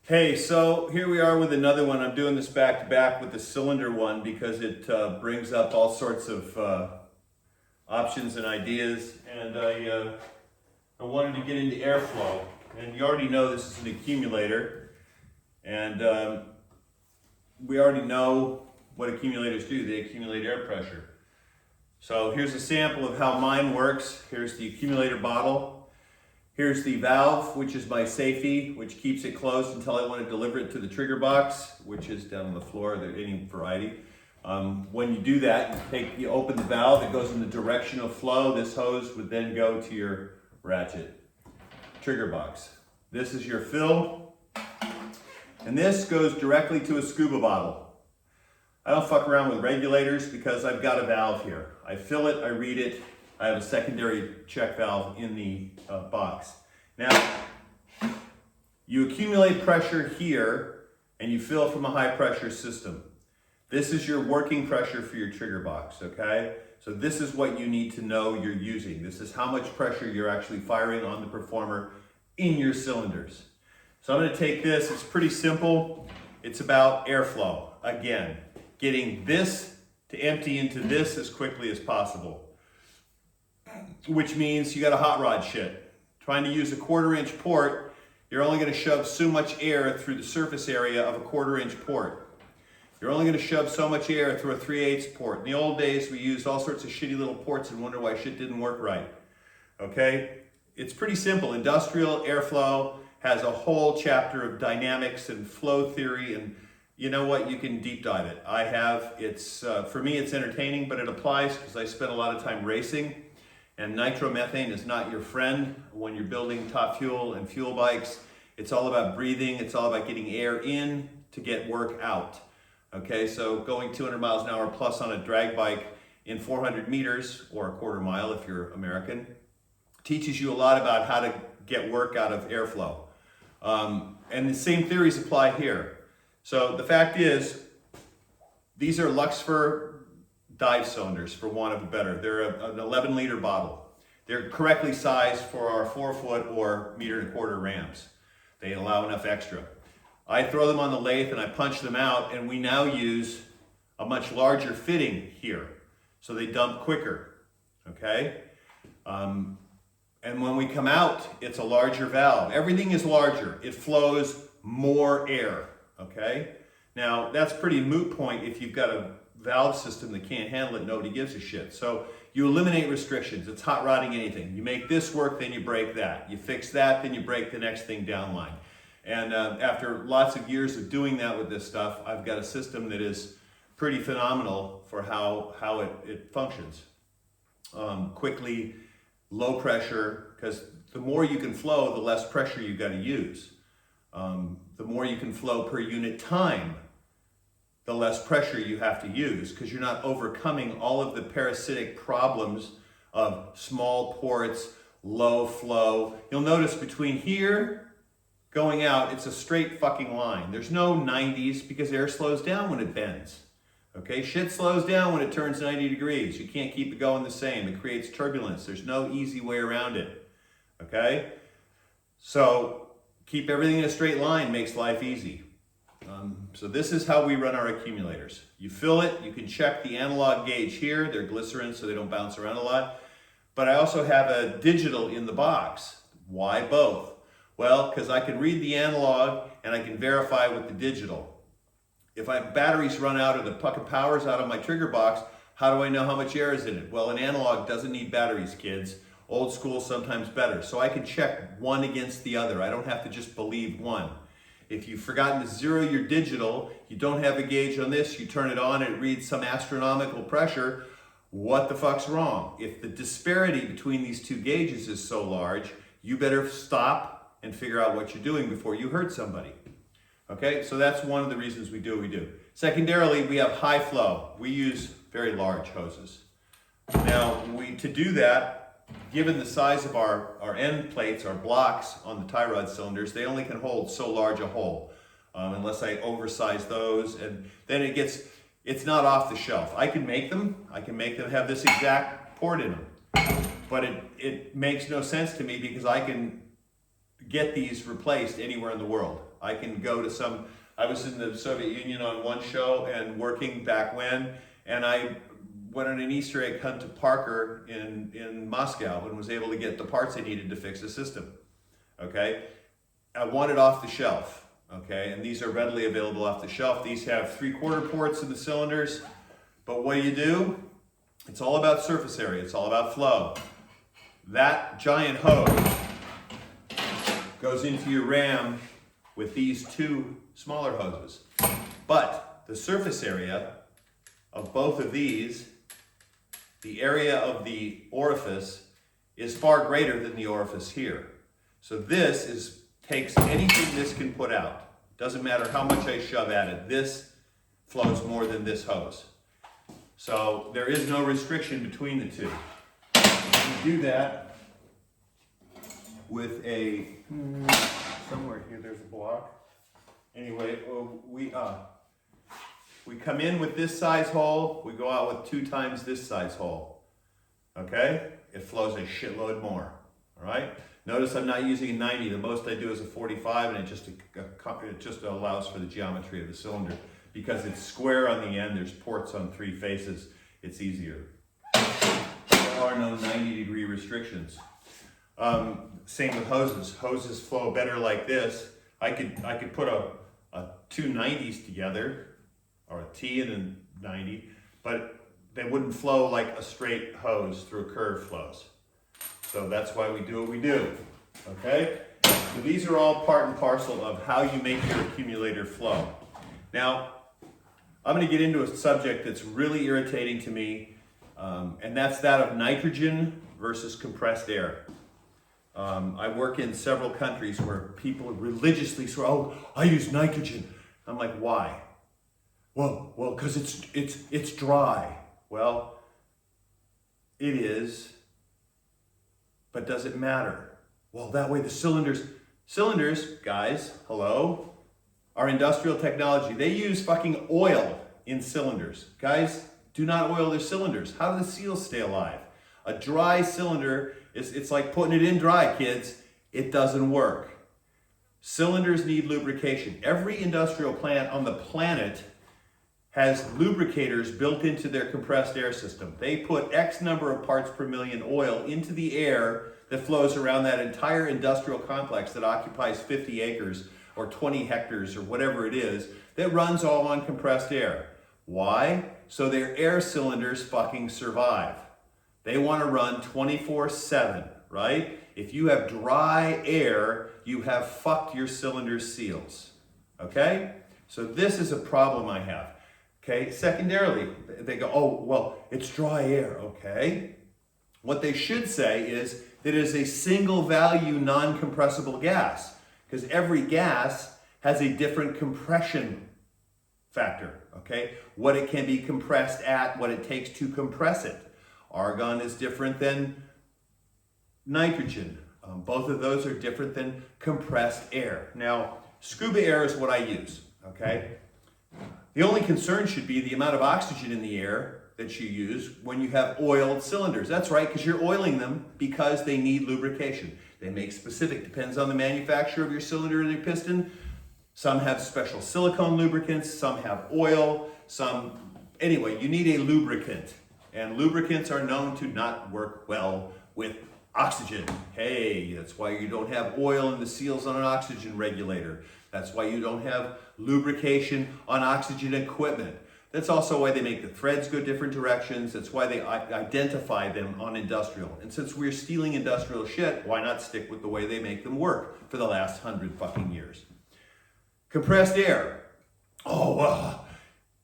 Hey, so here we are with another one. I'm doing this back to back with the cylinder one because it brings up all sorts of options and ideas, and I wanted to get into airflow. And you already know this is an accumulator, and we already know what accumulators do. They accumulate air pressure. So here's a sample of how mine works. Here's the accumulator bottle. Here's the valve, which is my safety, which keeps it closed until I want to deliver it to the trigger box, which is down on the floor. There any variety. When you do that, you open the valve. It goes in the direction of flow. This hose would then go to your ratchet trigger box. This is your fill, and this goes directly to a scuba bottle. I don't fuck around with regulators because I've got a valve here. I fill it, I read it. I have a secondary check valve in the box. Now, you accumulate pressure here and you fill from a high pressure system. This is your working pressure for your trigger box, okay? So this is what you need to know you're using. This is how much pressure you're actually firing on the performer in your cylinders. So I'm gonna take this, it's pretty simple. It's about airflow. Again, getting this to empty into this as quickly as possible. Which means you got a hot rod shit. Trying to use a 1/4 inch port, you're only going to shove so much air through the surface area of a 1/4 inch port. You're only going to shove so much air through a 3/8 port. In the old days, we used all sorts of shitty little ports and wonder why shit didn't work right. Okay? It's pretty simple. Industrial airflow has a whole chapter of dynamics and flow theory, and you know what? You can deep dive it. I have. It's for me, it's entertaining, but it applies because I spent a lot of time racing. And nitromethane is not your friend when you're building top fuel and fuel bikes. It's all about breathing. It's all about getting air in to get work out. Okay, so going 200 miles an hour plus on a drag bike in 400 meters, or a 1/4 mile if you're American, teaches you a lot about how to get work out of airflow. And the same theories apply here. So the fact is, these are Luxfer dive cylinders, for want of a better. They're an 11-liter bottle. They're correctly sized for our 4-foot or 1.25-meter rams. They allow enough extra. I throw them on the lathe and I punch them out, and we now use a much larger fitting here, so they dump quicker, okay? And when we come out, it's a larger valve. Everything is larger. It flows more air, okay? Now, that's pretty moot point if you've got a valve system that can't handle it, nobody gives a shit. So you eliminate restrictions. It's hot rodding anything. You make this work, then you break that. You fix that, then you break the next thing down line. And after lots of years of doing that with this stuff, I've got a system that is pretty phenomenal for how it functions. Quickly, low pressure, because the more you can flow, the less pressure you've got to use. The more you can flow per unit time, the less pressure you have to use, because you're not overcoming all of the parasitic problems of small ports, low flow. You'll notice between here going out, it's a straight fucking line. There's no 90s because air slows down when it bends. Okay, shit slows down when it turns 90 degrees. You can't keep it going the same. It creates turbulence. There's no easy way around it. Okay, so keep everything in a straight line makes life easy. So this is how we run our accumulators. You fill it, you can check the analog gauge here. They're glycerin, so they don't bounce around a lot. But I also have a digital in the box. Why both? Well, because I can read the analog and I can verify with the digital. If my batteries run out or the fucking power's out of my trigger box, how do I know how much air is in it? Well, an analog doesn't need batteries, kids. Old school, sometimes better. So I can check one against the other. I don't have to just believe one. If you've forgotten to zero your digital, you don't have a gauge on this, you turn it on and it reads some astronomical pressure, what the fuck's wrong? If the disparity between these two gauges is so large, you better stop and figure out what you're doing before you hurt somebody. Okay, so that's one of the reasons we do what we do. Secondarily, we have high flow. We use very large hoses. Now, to do that, given the size of our end plates, our blocks on the tie rod cylinders, they only can hold so large a hole, unless I oversize those, and then it's not off the shelf. I can make them have this exact port in them, but it makes no sense to me because I can get these replaced anywhere in the world. I can go to I was in the Soviet Union on one show and working back when, and I went on an Easter egg hunt to Parker in Moscow and was able to get the parts I needed to fix the system, okay? I want it off the shelf, okay? And these are readily available off the shelf. These have 3/4 ports in the cylinders, but what do? It's all about surface area, it's all about flow. That giant hose goes into your ram with these 2 smaller hoses. But the surface area of both of these, the area of the orifice, is far greater than the orifice here. So this takes anything this can put out. Doesn't matter how much I shove at it, this flows more than this hose. So there is no restriction between the two. You do that with somewhere here there's a block. Anyway, we come in with this size hole, we go out with 2 times this size hole. Okay? It flows a shitload more. All right? Notice I'm not using a 90. The most I do is a 45, and it just allows for the geometry of the cylinder. Because it's square on the end, there's ports on 3 faces, it's easier. There are no 90-degree restrictions. Same with hoses. Hoses flow better like this. I could put a 2 90s together, or a T and a 90, but they wouldn't flow like a straight hose through curved flows. So that's why we do what we do, okay? So these are all part and parcel of how you make your accumulator flow. Now, I'm going to get into a subject that's really irritating to me, and that's that of nitrogen versus compressed air. I work in several countries where people religiously swear, "Oh, I use nitrogen." I'm like, "Why?" Well, because it's dry. Well, it is, but does it matter? Well, that way the cylinders, guys, hello, are industrial technology. They use fucking oil in cylinders. Guys, do not oil their cylinders. How do the seals stay alive? A dry cylinder, it's like putting it in dry, kids. It doesn't work. Cylinders need lubrication. Every industrial plant on the planet has lubricators built into their compressed air system. They put X number of parts per million oil into the air that flows around that entire industrial complex that occupies 50 acres or 20 hectares or whatever it is, that runs all on compressed air. Why? So their air cylinders fucking survive. They want to run 24/7, right? If you have dry air, you have fucked your cylinder seals, okay? So this is a problem I have, okay? Secondarily, they go, "Oh, well, it's dry air," okay? What they should say is that it is a single value non-compressible gas, because every gas has a different compression factor, okay? What it can be compressed at, what it takes to compress it. Argon is different than nitrogen. Both of those are different than compressed air. Now, scuba air is what I use, okay? The only concern should be the amount of oxygen in the air that you use when you have oiled cylinders. That's right, because you're oiling them because they need lubrication. They make specific, depends on the manufacturer of your cylinder and your piston. Some have special silicone lubricants, some have oil, anyway, you need a lubricant. And lubricants are known to not work well with oxygen. Hey, that's why you don't have oil in the seals on an oxygen regulator. That's why you don't have lubrication on oxygen equipment. That's also why they make the threads go different directions. That's why they identify them on industrial. And since we're stealing industrial shit, why not stick with the way they make them work for the last 100 fucking years? Compressed air.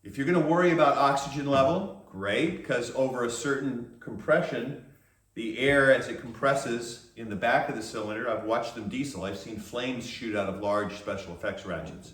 If you're gonna worry about oxygen level, great, because over a certain compression, the air as it compresses in the back of the cylinder, I've watched them diesel, I've seen flames shoot out of large special effects ratchets.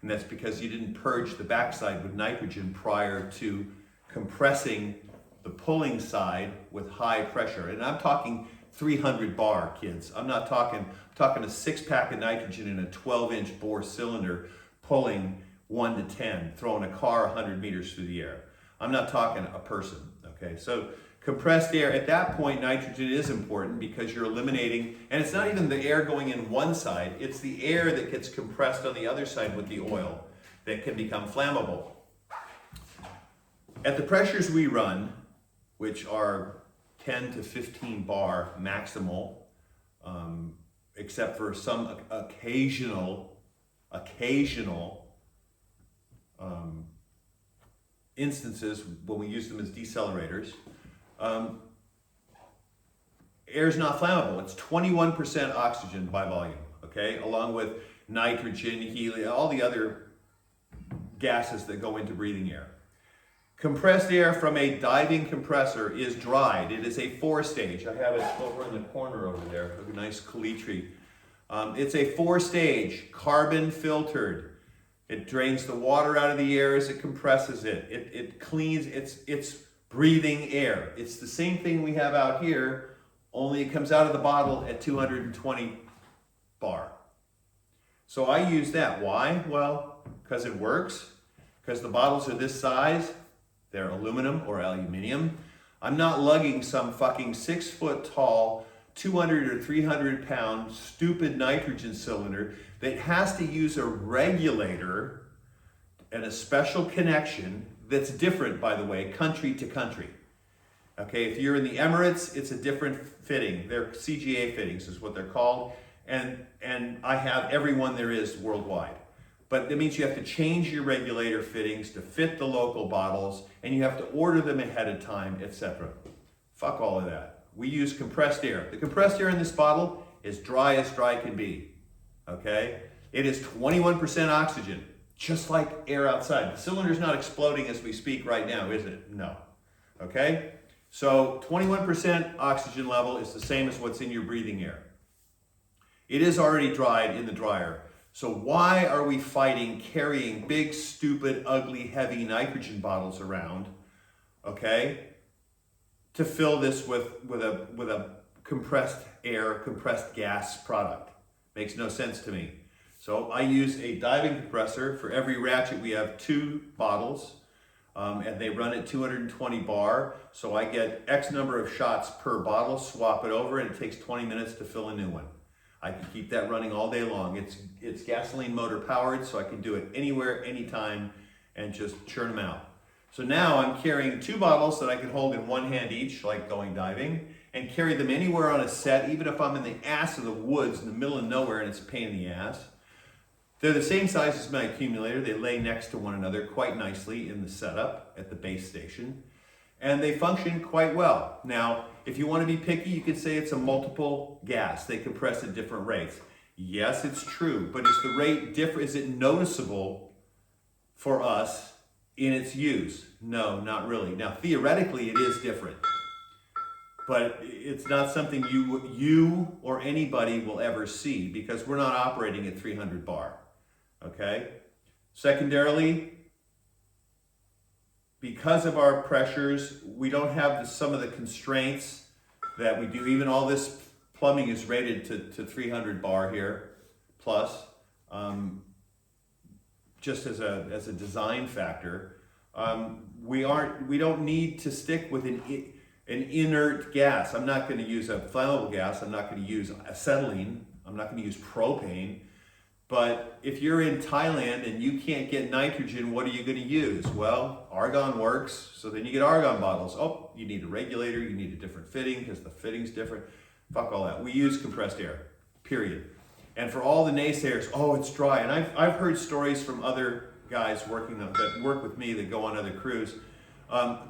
And that's because you didn't purge the backside with nitrogen prior to compressing the pulling side with high pressure. And I'm talking 300 bar, kids. I'm talking a 6-pack of nitrogen in a 12-inch bore cylinder pulling 1 to 10, throwing a car 100 meters through the air. I'm not talking a person, okay? So Compressed air, at that point, nitrogen is important because you're eliminating, and it's not even the air going in one side, it's the air that gets compressed on the other side with the oil that can become flammable. At the pressures we run, which are 10 to 15 bar maximal, except for some occasional instances when we use them as decelerators, air is not flammable. It's 21% oxygen by volume, okay? Along with nitrogen, helium, all the other gases that go into breathing air. Compressed air from a diving compressor is dried. It is a 4-stage. I have it over in the corner over there, a nice caliche. It's a 4-stage, carbon filtered. It drains the water out of the air as it compresses it. It cleans, it's breathing air. It's the same thing we have out here, only it comes out of the bottle at 220 bar. So I use that. Why? Well, because it works, because the bottles are this size, they're aluminum or aluminium. I'm not lugging some fucking 6 foot tall, 200 or 300 pound stupid nitrogen cylinder that has to use a regulator and a special connection that's different, by the way, country to country. Okay, if you're in the Emirates, it's a different fitting. They're CGA fittings is what they're called. And I have every one there is worldwide. But that means you have to change your regulator fittings to fit the local bottles, and you have to order them ahead of time, etc. Fuck all of that. We use compressed air. The compressed air in this bottle is dry as dry can be. Okay? It is 21% oxygen, just like air outside. The cylinder's not exploding as we speak right now, is it? No. Okay? So 21% oxygen level is the same as what's in your breathing air. It is already dried in the dryer. So why are we fighting carrying big, stupid, ugly, heavy nitrogen bottles around, okay, to fill this with a compressed air, compressed gas product? Makes no sense to me. So I use a diving compressor. For every ratchet, we have 2 bottles, and they run at 220 bar. So I get X number of shots per bottle, swap it over, and it takes 20 minutes to fill a new one. I can keep that running all day long. It's gasoline motor powered, so I can do it anywhere, anytime, and just churn them out. So now I'm carrying 2 bottles that I can hold in one hand each, like going diving, and carry them anywhere on a set, even if I'm in the ass of the woods in the middle of nowhere and it's a pain in the ass. They're the same size as my accumulator. They lay next to one another quite nicely in the setup at the base station. And they function quite well. Now, if you want to be picky, you could say it's a multiple gas. They compress at different rates. Yes, it's true, but is the rate different? Is it noticeable for us in its use? No, not really. Now, theoretically, it is different, but it's not something you or anybody will ever see because we're not operating at 300 bar, okay? Secondarily, because of our pressures, we don't have some of the constraints that we do. Even all this plumbing is rated to 300 bar here, plus, just as a design factor. We don't need to stick with an inert gas. I'm not going to use a flammable gas. I'm not going to use acetylene. I'm not going to use propane. But if you're in Thailand and you can't get nitrogen, what are you going to use? Well, argon works, so then you get argon bottles. Oh, you need a regulator, you need a different fitting because the fitting's different. Fuck all that. We use compressed air, period. And for all the naysayers, oh, it's dry. And I've heard stories from other guys that work with me that go on other crews.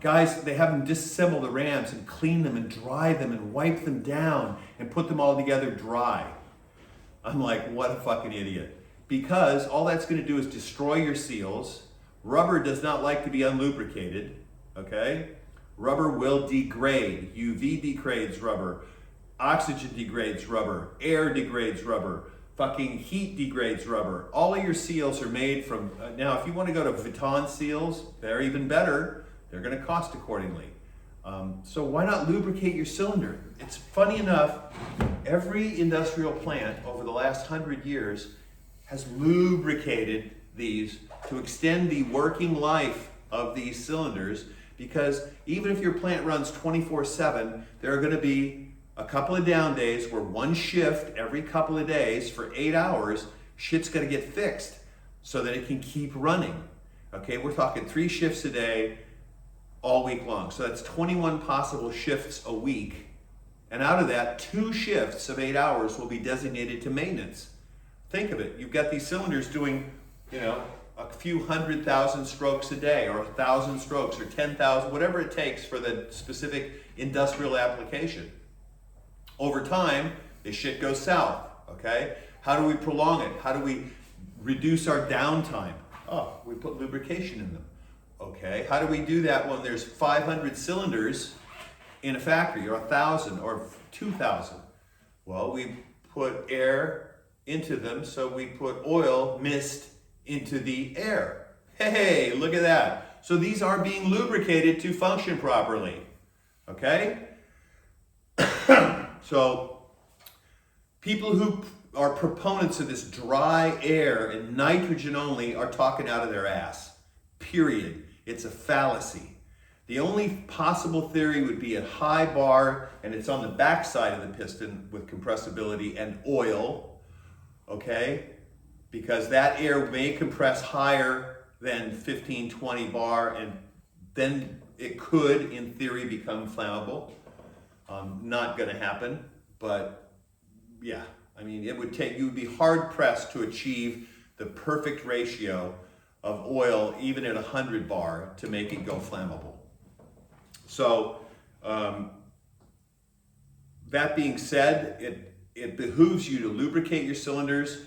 Guys, they have them disassemble the rams and clean them and dry them and wipe them down and put them all together dry. I'm like, what a fucking idiot. Because all that's going to do is destroy your seals. Rubber does not like to be unlubricated, okay? Rubber will degrade. UV degrades rubber. Oxygen degrades rubber. Air degrades rubber. Fucking heat degrades rubber. All of your seals are made from, now if you want to go to Vuitton seals, they're even better. They're going to cost accordingly. So why not lubricate your cylinder? It's funny enough, every industrial plant over the last 100 years has lubricated these to extend the working life of these cylinders because even if your plant runs 24/7, there are going to be a couple of down days where one shift every couple of days for 8 hours, shit's going to get fixed so that it can keep running. Okay, we're talking 3 shifts a day all week long. So that's 21 possible shifts a week. And out of that, 2 shifts of 8 hours will be designated to maintenance. Think of it. You've got these cylinders doing, a few 100,000 strokes a day, or 1,000 strokes, or 10,000, whatever it takes for the specific industrial application. Over time, this shit goes south, okay? How do we prolong it? How do we reduce our downtime? Oh, we put lubrication in them. Okay, how do we do that when there's 500 cylinders in a factory, or 1,000, or 2,000? Well, we put air into them, so we put oil, mist, into the air. Hey, look at that. So these are being lubricated to function properly, okay? So people who are proponents of this dry air and nitrogen only are talking out of their ass, period. It's a fallacy. The only possible theory would be a high bar, and it's on the back side of the piston with compressibility and oil, okay? Because that air may compress higher than 15, 20 bar, and then it could, in theory, become flammable. Not gonna happen, but yeah. I mean, you would be hard pressed to achieve the perfect ratio of oil, even at 100 bar, to make it go flammable. So, that being said, it behooves you to lubricate your cylinders,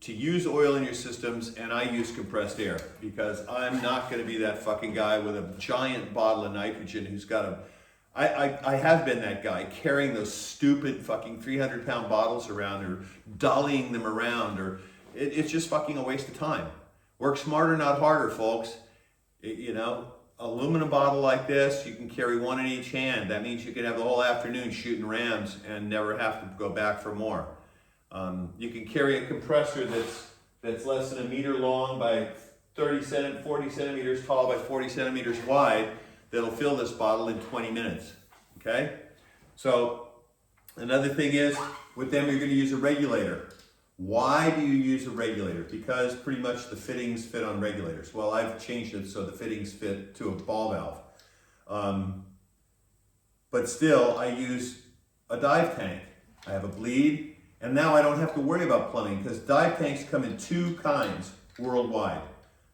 to use oil in your systems, and I use compressed air because I'm not going to be that fucking guy with a giant bottle of nitrogen who's got I have been that guy carrying those stupid fucking 300-pound bottles around, or dollying them around, or it's just fucking a waste of time. Work smarter, not harder, folks. Aluminum bottle like this, you can carry one in each hand. That means you can have the whole afternoon shooting rams and never have to go back for more. You can carry a compressor that's less than 1 meter long by 40 centimeters tall by 40 centimeters wide, that'll fill this bottle in 20 minutes, okay? So another thing is, with them you're gonna use a regulator. Why do you use a regulator? Because pretty much the fittings fit on regulators. Well, I've changed it so the fittings fit to a ball valve. But still, I use a dive tank. I have a bleed, and now I don't have to worry about plumbing because dive tanks come in 2 kinds worldwide.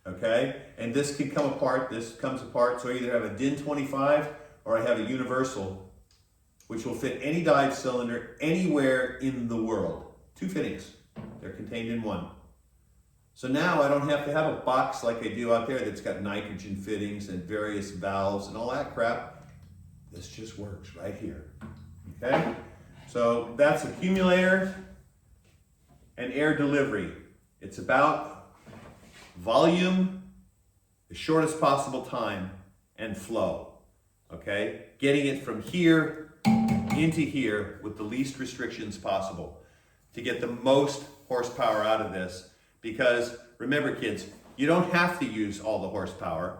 Okay, and this comes apart, so I either have a DIN 25 or I have a universal, which will fit any dive cylinder anywhere in the world. 2 fittings, they're contained in 1. So now I don't have to have a box like I do out there that's got nitrogen fittings and various valves and all that crap. This just works right here, okay? So that's accumulator and air delivery. It's about volume, the shortest possible time, and flow, okay? Getting it from here into here with the least restrictions possible to get the most horsepower out of this, because remember kids, you don't have to use all the horsepower,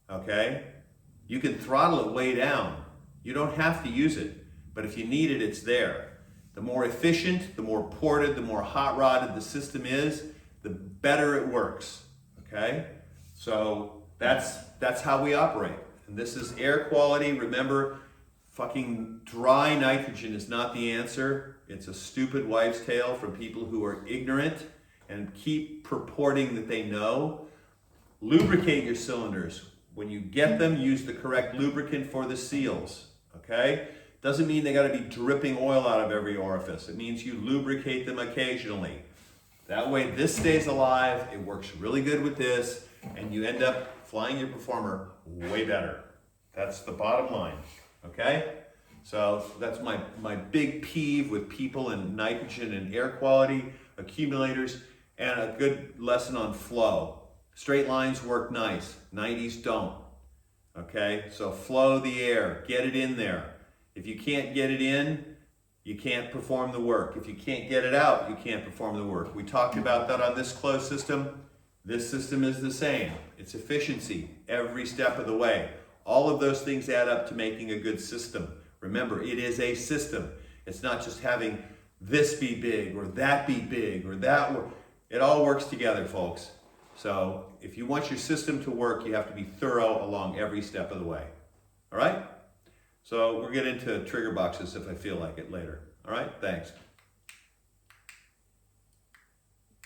okay? You can throttle it way down. You don't have to use it, but if you need it, it's there. The more efficient, the more ported, the more hot rodded the system is, the better it works, okay? So that's how we operate. And this is air quality. Remember, fucking dry nitrogen is not the answer. It's a stupid wives' tale from people who are ignorant and keep purporting that they know. Lubricate your cylinders. When you get them, use the correct lubricant for the seals, okay? Doesn't mean they gotta be dripping oil out of every orifice. It means you lubricate them occasionally. That way this stays alive, it works really good with this, and you end up flying your Performer way better. That's the bottom line, okay? So that's my big peeve with people in nitrogen and air quality, accumulators, and a good lesson on flow. Straight lines work nice, 90s don't, okay? So flow the air, get it in there. If you can't get it in, you can't perform the work. If you can't get it out, you can't perform the work. We talked about that on this closed system. This system is the same. It's efficiency every step of the way. All of those things add up to making a good system. Remember, it is a system. It's not just having this be big or that be big or that. It all works together, folks. So if you want your system to work, you have to be thorough along every step of the way. All right? So we'll get into trigger boxes if I feel like it later. All right? Thanks.